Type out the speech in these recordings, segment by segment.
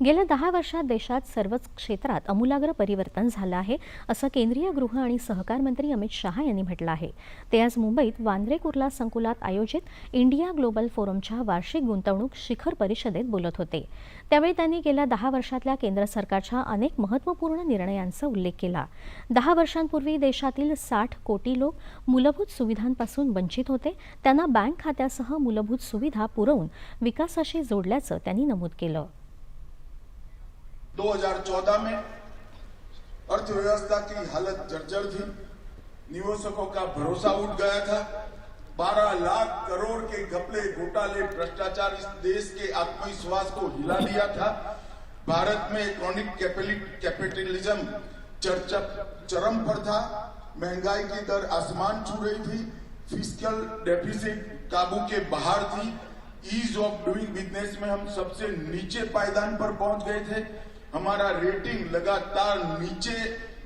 गेल्या 10 वर्षात देशात सर्वच क्षेत्रात आमूलाग्र परिवर्तन झालं आहे, असं केंद्रीय गृह आणि सहकार मंत्री अमित शाह यांनी म्हटलं आहे। ते आज मुंबईत वांद्रे कुर्ला संकुलात आयोजित इंडिया ग्लोबल फोरमच्या वार्षिक गुंतवणूक शिखर परिषदेत बोलत होते। त्यावेळी त्यांनी गेल्या 10 वर्षातल्या केंद्र सरकारच्या अनेक महत्त्वपूर्ण निर्णयांचा उल्लेख केला। 10 वर्षांपूर्वी देशातील 60 कोटी लोक मूलभूत सुविधांपासून वंचित होते, त्यांना बँक खात्यासह मूलभूत सुविधा पुरवून विकासाशी जोडल्याचं त्यांनी नमूद केलं। 2014 में अर्थव्यवस्था की हालत जर्जर थी, निवेशकों का भरोसा उठ गया था। 12 लाख करोड़ के घपले, घोटाले, भ्रष्टाचार इस देश के आत्मविश्वास को हिला दिया था। भारत में इकोनॉमिक कैपिटलिज्म चरम पर था, महंगाई की दर आसमान छू रही थी, फिस्कल डेफिसिट काबू के बाहर थी, ईज ऑफ डूइंग बिजनेस में हम सबसे नीचे पायदान पर पहुंच गए थे। हमारा रेटिंग लगातार नीचे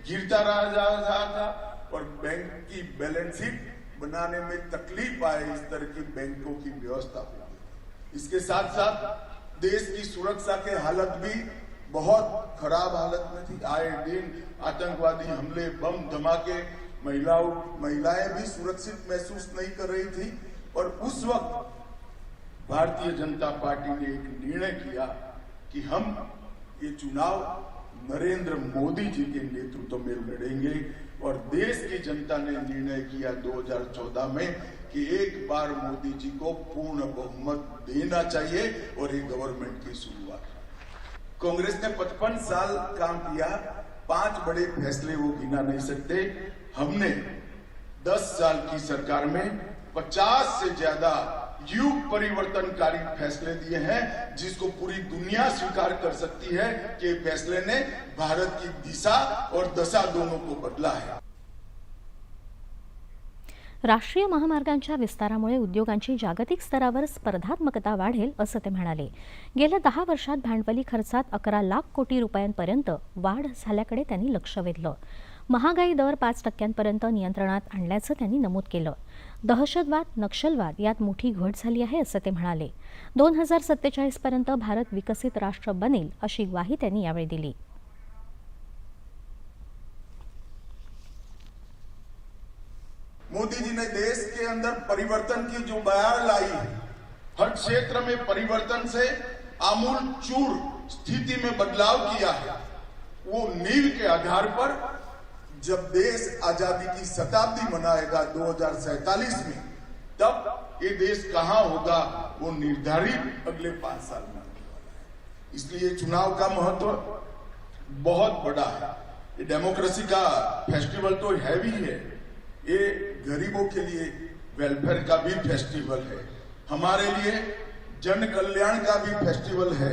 गिरता रहा था और बैंक की बैलेंस शीट बनाने में तकलीफ आए, इस तरह की बैंकों की व्यवस्था हुई। इसके साथ साथ देश की सुरक्षा के हालत भी बहुत खराब हालत में थी। आए दिन आतंकवादी हमले, बम धमाके, महिलाएं भी सुरक्षित महसूस नहीं कर रही थी। और उस वक्त भारतीय जनता पार्टी ने एक निर्णय किया कि हम ये चुनाव नरेंद्र मोदी जी के नेतृत्व में लड़ेंगे। और देश की जनता ने निर्णय किया 2014 में कि एक बार मोदी जी को पूर्ण बहुमत देना चाहिए और ये गवर्नमेंट की शुरुआत। कांग्रेस ने 55 साल काम किया, 5 बड़े फैसले वो गिना नहीं सकते। हमने 10 साल की सरकार में 50 से ज्यादा युग परिवर्तनकारी फैसले दिए हैं, जिसको पूरी दुनिया स्वीकार कर सकती है कि फैसले ने भारत की दिशा और दशा दोनों को बदला है। राष्ट्रीय महामार्गांच्या विस्तारामुळे उद्योगांची जागतिक स्तरावर स्पर्धात्मकता वाढेल, असं ते म्हणाले। गेल्या 10 वर्षात भांडवली खर्चात 11 लाख कोटी रुपयांपर्यंत वाढ झाल्याकडे त्यांनी लक्ष वेधलं। महागाई दर 5% नियंत्रणात आणल्याचं त्यांनी नमूद केलं। दहशतवाद, नक्षलवाद यात मोठी घट झाली आहे, असं ते म्हणाले। 2047 पर्यंत भारत विकसित राष्ट्र बनेल, अशी ग्वाही त्यांनी यावेळी दिली। मोदी जी ने देश के अंदर परिवर्तन की जो बयार लाई है, हर क्षेत्र में परिवर्तन से आमूल चूर स्थिति में बदलाव किया है। वो नींव के आधार पर जब देश आजादी की शताब्दी मनाएगा 2047 में, तब ये देश कहां होगा वो निर्धारित अगले 5 साल में होने वाला है। इसलिए चुनाव का महत्व बहुत बड़ा है। ये डेमोक्रेसी का फेस्टिवल तो हैवी है, ये गरीबों के लिए वेलफेयर का भी फेस्टिवल है, हमारे लिए जन कल्याण का भी फेस्टिवल है।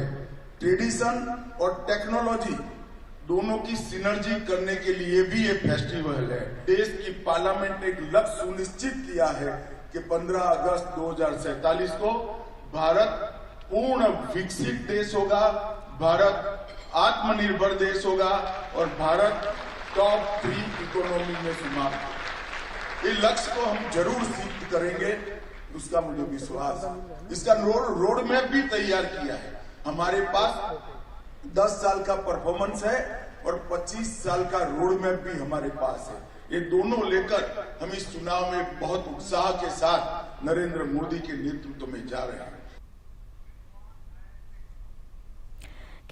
ट्रेडिशन और टेक्नोलॉजी दोनों की सिनर्जी करने के लिए भी ये फेस्टिवल है। देश की पार्लियामेंट ने एक लक्ष्य सुनिश्चित किया है कि 15 अगस्त 2047 को भारत पूर्ण विकसित देश होगा, भारत आत्मनिर्भर देश होगा और भारत टॉप 3 इकोनॉमी में शुमार। ये लक्ष्य को हम जरूर सिद्ध करेंगे, उसका मुझे विश्वास है। इसका रोड मैप भी तैयार किया है। हमारे पास 10 साल का परफॉर्मेंस है और 25 साल का रोड मैप भी हमारे पास है। ये दोनों लेकर हम इस चुनाव में बहुत उत्साह के साथ नरेंद्र मोदी के नेतृत्व में जा रहे हैं।